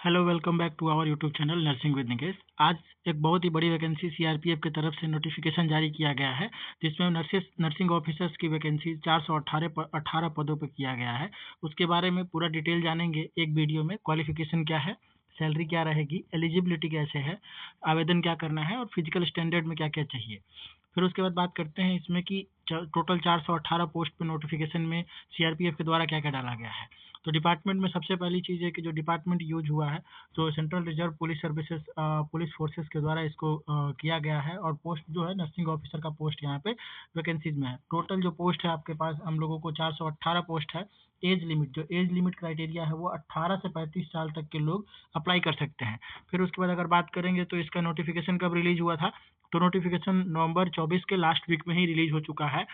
Hello, welcome back to our YouTube channel nursing with Nikesh. आज एक बहुत ही बड़ी वैकेंसी सीआरपीएफ की तरफ से नोटिफिकेशन जारी किया गया है, जिसमें नर्सिंग ऑफिसर्स की वैकेंसी 418 पदों पर किया गया है। उसके बारे में पूरा डिटेल जानेंगे एक वीडियो में। क्वालिफिकेशन क्या है, सैलरी क्या रहेगी, एलिजिबिलिटी कैसे है, आवेदन क्या करना है और फिजिकल स्टैंडर्ड में क्या क्या चाहिए। फिर उसके बाद बात करते हैं इसमें कि टोटल 418 पोस्ट पे नोटिफिकेशन में सीआरपीएफ के द्वारा क्या क्या डाला गया है। तो डिपार्टमेंट में सबसे पहली चीज़ है कि जो डिपार्टमेंट यूज हुआ है, तो central reserve police services police forces के द्वारा इसको किया गया है। और पोस्ट जो है नर्सिंग ऑफिसर का पोस्ट यहाँ पे वैकेंसीज में है। टोटल जो पोस्ट है आपके पास हम लोगों को 418 पोस्ट है। एज लिमिट क्राइटेरिया है वो 18 से 35 साल तक के लोग अप्लाई कर सकते हैं। फिर उसके बाद अगर बात करेंगे तो इसका नोटिफिकेशन कब रिलीज हुआ था, तो नोटिफिकेशन नवंबर 24 के लास्ट वीक में ही रिलीज हो चुका है।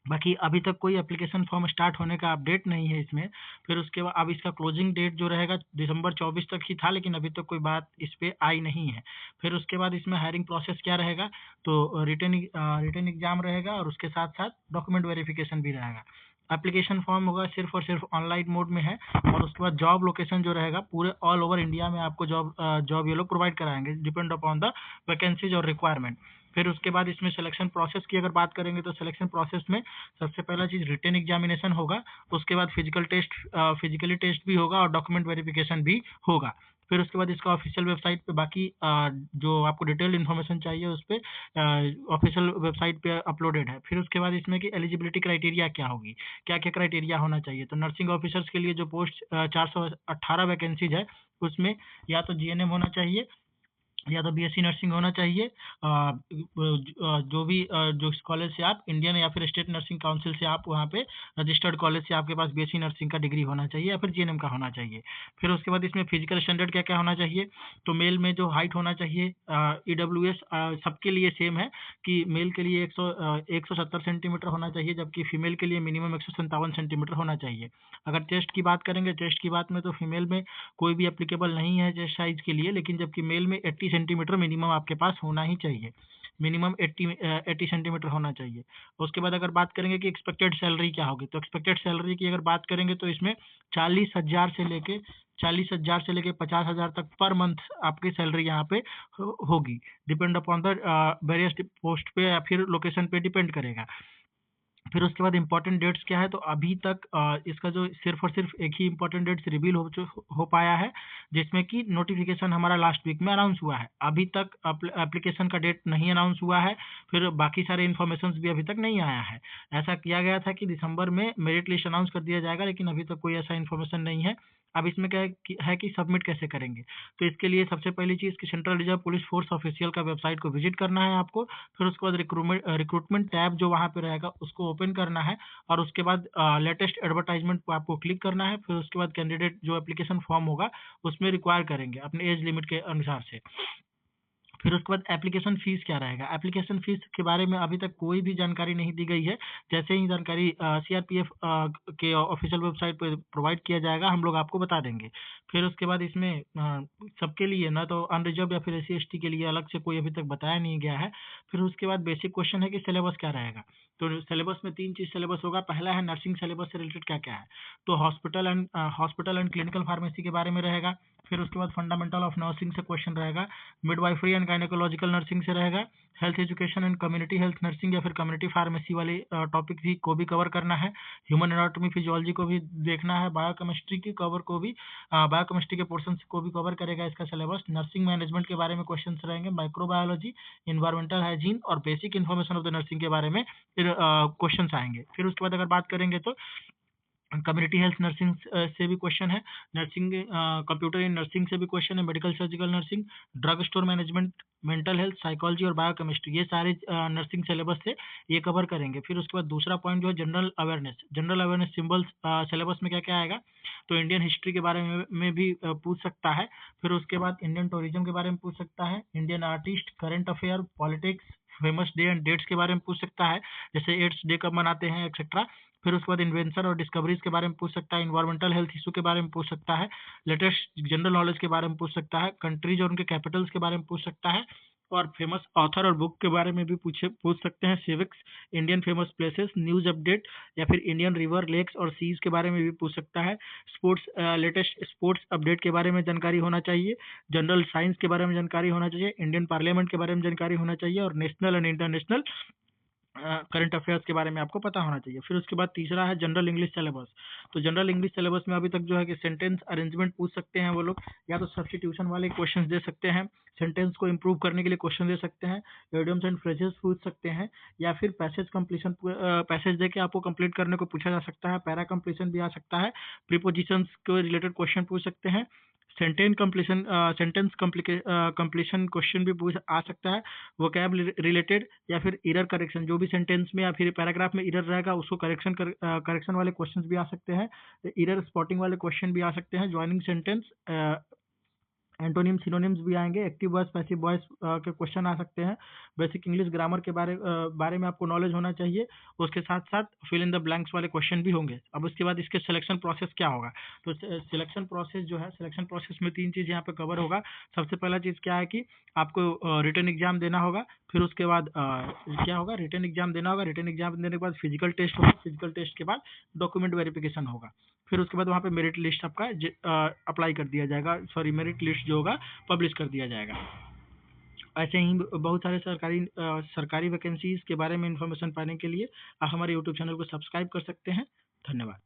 बाकी अभी तक कोई एप्लीकेशन फॉर्म स्टार्ट होने का अपडेट नहीं है इसमें। फिर उसके बाद अब इसका क्लोजिंग डेट जो रहेगा दिसंबर 24 तक ही था, लेकिन अभी तक कोई बात इस पे आई नहीं है। फिर उसके बाद इसमें हायरिंग प्रोसेस क्या रहेगा, तो रिटन एग्जाम रहेगा और उसके साथ साथ डॉक्यूमेंट वेरिफिकेशन भी रहेगा। एप्लीकेशन फॉर्म होगा सिर्फ और सिर्फ ऑनलाइन मोड में है। और उसके बाद जॉब लोकेशन जो रहेगा पूरे ऑल ओवर इंडिया में आपको जॉब ये लोग प्रोवाइड कराएंगे, डिपेंड अपॉन द वैकेंसीज और रिक्वायरमेंट। फिर उसके बाद इसमें सिलेक्शन प्रोसेस की अगर बात करेंगे तो सिलेक्शन प्रोसेस में सबसे पहला चीज़ रिटन एग्जामिनेशन होगा। उसके बाद फिजिकली टेस्ट भी होगा और डॉक्यूमेंट वेरिफिकेशन भी होगा। फिर उसके बाद इसका ऑफिशियल वेबसाइट पे बाकी जो आपको डिटेल इन्फॉर्मेशन चाहिए उस पर ऑफिशियल वेबसाइट पे अपलोडेड है। फिर उसके बाद इसमें कि एलिजिबिलिटी क्राइटेरिया क्या होगी, क्या क्या क्राइटेरिया होना चाहिए। तो नर्सिंग ऑफिसर्स के लिए जो पोस्ट 418 वैकेंसीज है उसमें या तो जीएनएम होना चाहिए या तो बीएससी नर्सिंग होना चाहिए। जो भी जो कॉलेज से आप इंडियन या फिर स्टेट नर्सिंग काउंसिल से आप वहाँ पे रजिस्टर्ड कॉलेज से आपके पास बीएससी नर्सिंग का डिग्री होना चाहिए या फिर जीएनएम का होना चाहिए। फिर उसके बाद इसमें फिजिकल स्टैंडर्ड क्या क्या होना चाहिए, तो मेल में जो हाइट होना चाहिए ईडब्ल्यूएस सबके लिए सेम है कि मेल के लिए 170 सेंटीमीटर होना चाहिए, जबकि फीमेल के लिए मिनिमम 157 सेंटीमीटर होना चाहिए। अगर चेस्ट की बात करेंगे, चेस्ट की बात में तो फीमेल में कोई भी एप्लीकेबल नहीं है चेस्ट साइज के लिए, लेकिन जबकि मेल में 80 सेंटीमीटर मिनिमम आपके पास होना ही चाहिए। मिनिमम 80 सेंटीमीटर होना चाहिए। उसके बाद अगर बात करेंगे कि एक्सपेक्टेड सैलरी क्या होगी, तो एक्सपेक्टेड सैलरी की अगर बात करेंगे तो इसमें 40,000 से लेके 50,000 तक पर मंथ आपकी सैलरी यहाँ पे होगी। Depend upon the various post पे या फिर लोकेशन पे डिपेंड करेगा। फिर उसके बाद इम्पोर्टेंट डेट्स क्या है, तो अभी तक इसका जो सिर्फ और सिर्फ एक ही इम्पोर्टेंट डेट्स रिवील हो पाया है, जिसमें कि नोटिफिकेशन हमारा लास्ट वीक में अनाउंस हुआ है। अभी तक एप्लीकेशन का डेट नहीं अनाउंस हुआ है। फिर बाकी सारे इन्फॉर्मेशन भी अभी तक नहीं आया है। ऐसा किया गया था कि दिसंबर में मेरिट लिस्ट अनाउंस कर दिया जाएगा, लेकिन अभी तक कोई ऐसा इन्फॉर्मेशन नहीं है। अब इसमें क्या है कि सबमिट कैसे करेंगे, तो इसके लिए सबसे पहली चीज़ कि central reserve police force official का वेबसाइट को विजिट करना है आपको। फिर उसके बाद रिक्रूटमेंट टैब जो वहाँ पे रहेगा उसको ओपन करना है और उसके बाद लेटेस्ट एडवर्टाइजमेंट को आपको क्लिक करना है। फिर उसके बाद कैंडिडेट जो एप्लीकेशन फॉर्म होगा उसमें रिक्वायर करेंगे अपने एज लिमिट के अनुसार से। फिर उसके बाद एप्लीकेशन फ़ीस क्या रहेगा, एप्लीकेशन फ़ीस के बारे में अभी तक कोई भी जानकारी नहीं दी गई है। जैसे ही जानकारी सीआरपीएफ के ऑफिशियल वेबसाइट पे प्रोवाइड किया जाएगा हम लोग आपको बता देंगे। फिर उसके बाद इसमें सबके लिए ना तो अनरिजर्व्ड या फिर एससी/एसटी के लिए अलग से कोई अभी तक बताया नहीं गया है। फिर उसके बाद बेसिक क्वेश्चन है कि सिलेबस क्या रहेगा, तो सिलेबस में 3 चीज़ सिलेबस होगा। पहला है नर्सिंग सिलेबस से रिलेटेड क्या-क्या है, तो हॉस्पिटल एंड क्लिनिकल फार्मेसी के बारे में रहेगा। फिर उसके बाद फंडामेंटल ऑफ नर्सिंग से क्वेश्चन रहेगा, मिडवाइफरी एंड गायनेकोलॉजिकल नर्सिंग से रहेगा, health education and community health nursing या फिर कम्युनिटी फार्मेसी वाले टॉपिक भी को भी कवर करना है। ह्यूमन एनाटॉमी फिजियोलॉजी को भी देखना है, बायोकेमिस्ट्री की कवर को भी बायोकेमिस्ट्री के पोर्शन को भी कवर करेगा इसका सिलेबस। नर्सिंग मैनेजमेंट के बारे में क्वेश्चन रहेंगे, माइक्रोबायोलॉजी, इन्वायरमेंटल हाइजीन और basic information of the nursing के बारे में फिर क्वेश्चन आएंगे। फिर उसके बाद अगर बात करेंगे तो कम्युनिटी हेल्थ नर्सिंग से भी क्वेश्चन है, नर्सिंग कंप्यूटर इन नर्सिंग से भी क्वेश्चन है, medical surgical nursing, drug store management, mental health, psychology और बायोकेमिस्ट्री, ये सारे नर्सिंग सिलेबस से ये कवर करेंगे। फिर उसके बाद दूसरा पॉइंट जो है जनरल अवेयरनेस सिंबल्स सिलेबस में क्या क्या आएगा, तो इंडियन हिस्ट्री के बारे में भी पूछ सकता है। फिर उसके बाद इंडियन टूरिज्म के बारे में पूछ सकता है, Indian artist, current affair, politics, famous day and dates के बारे में पूछ सकता है, जैसे एड्स डे कब मनाते हैं एक्सेट्रा। फिर उसके बाद इन्वेंशन और डिस्कवरीज के बारे में पूछ सकता है, इन्वायरमेंटल हेल्थ इशू के बारे में पूछ सकता है, लेटेस्ट जनरल नॉलेज के बारे में पूछ सकता है, कंट्रीज और उनके कैपिटल्स के बारे में पूछ सकता है, और फेमस ऑथर और बुक के बारे में भी पूछ सकते हैं। Civics, Indian famous places, news update या फिर इंडियन रिवर, लेक्स और सीज के बारे में भी पूछ सकता है। स्पोर्ट्स, लेटेस्ट स्पोर्ट्स अपडेट के बारे में जानकारी होना चाहिए। जनरल साइंस के बारे में जानकारी होना चाहिए। इंडियन पार्लियामेंट के बारे में जानकारी होना चाहिए और national and international current affairs के बारे में आपको पता होना चाहिए। फिर उसके बाद तीसरा है जनरल इंग्लिश सिलेबस। तो जनरल इंग्लिश सिलेबस में अभी तक जो है कि सेंटेंस अरेंजमेंट पूछ सकते हैं वो लोग, या तो सब्स्टिट्यूशन वाले क्वेश्चंस दे सकते हैं, सेंटेंस को इंप्रूव करने के लिए क्वेश्चन दे सकते हैं, इडियम्स एंड फ्रेजेस पूछ सकते हैं, या फिर पैसेज कंप्लीशन, पैसेज देके आपको कंप्लीट करने को पूछा जा सकता है। पैरा कंप्लीशन भी आ सकता है। प्रीपोजिशंस के रिलेटेड क्वेश्चन पूछ सकते हैं। सेंटेंस कंप्लीशन क्वेश्चन भी पूछ आ सकता है। वोकैब रिलेटेड या फिर एरर करेक्शन, जो भी सेंटेंस में या फिर पैराग्राफ में एरर रहेगा उसको करेक्शन वाले क्वेश्चंस भी आ सकते हैं। एरर स्पॉटिंग वाले क्वेश्चन भी आ सकते हैं। ज्वाइनिंग सेंटेंस, एंटोनिम सिनोनिम्स भी आएंगे। एक्टिव वॉइस, पैसिव वॉइस के क्वेश्चन आ सकते हैं। बेसिक इंग्लिश ग्रामर के बारे में आपको नॉलेज होना चाहिए। उसके साथ साथ फिल इन द ब्लैंक्स वाले क्वेश्चन भी होंगे। अब उसके बाद इसके सिलेक्शन प्रोसेस क्या होगा, तो सिलेक्शन प्रोसेस जो है, सिलेक्शन प्रोसेस में 3 चीज़ यहाँ पे कवर होगा। सबसे पहला चीज़ क्या है कि आपको रिटन एग्जाम देना होगा। फिर उसके बाद क्या होगा, रिटन एग्जाम देना होगा। रिटन एग्जाम देने के बाद फिजिकल टेस्ट होगा। फिजिकल टेस्ट के बाद डॉक्यूमेंट वेरिफिकेशन होगा। फिर उसके बाद वहाँ पे मेरिट लिस्ट आपका अप्लाई कर दिया जाएगा, सॉरी मेरिट लिस्ट जो होगा पब्लिश कर दिया जाएगा। ऐसे ही बहुत सारे सरकारी वैकेंसीज के बारे में इंफॉर्मेशन पाने के लिए आप हमारे यूट्यूब चैनल को सब्सक्राइब कर सकते हैं। धन्यवाद।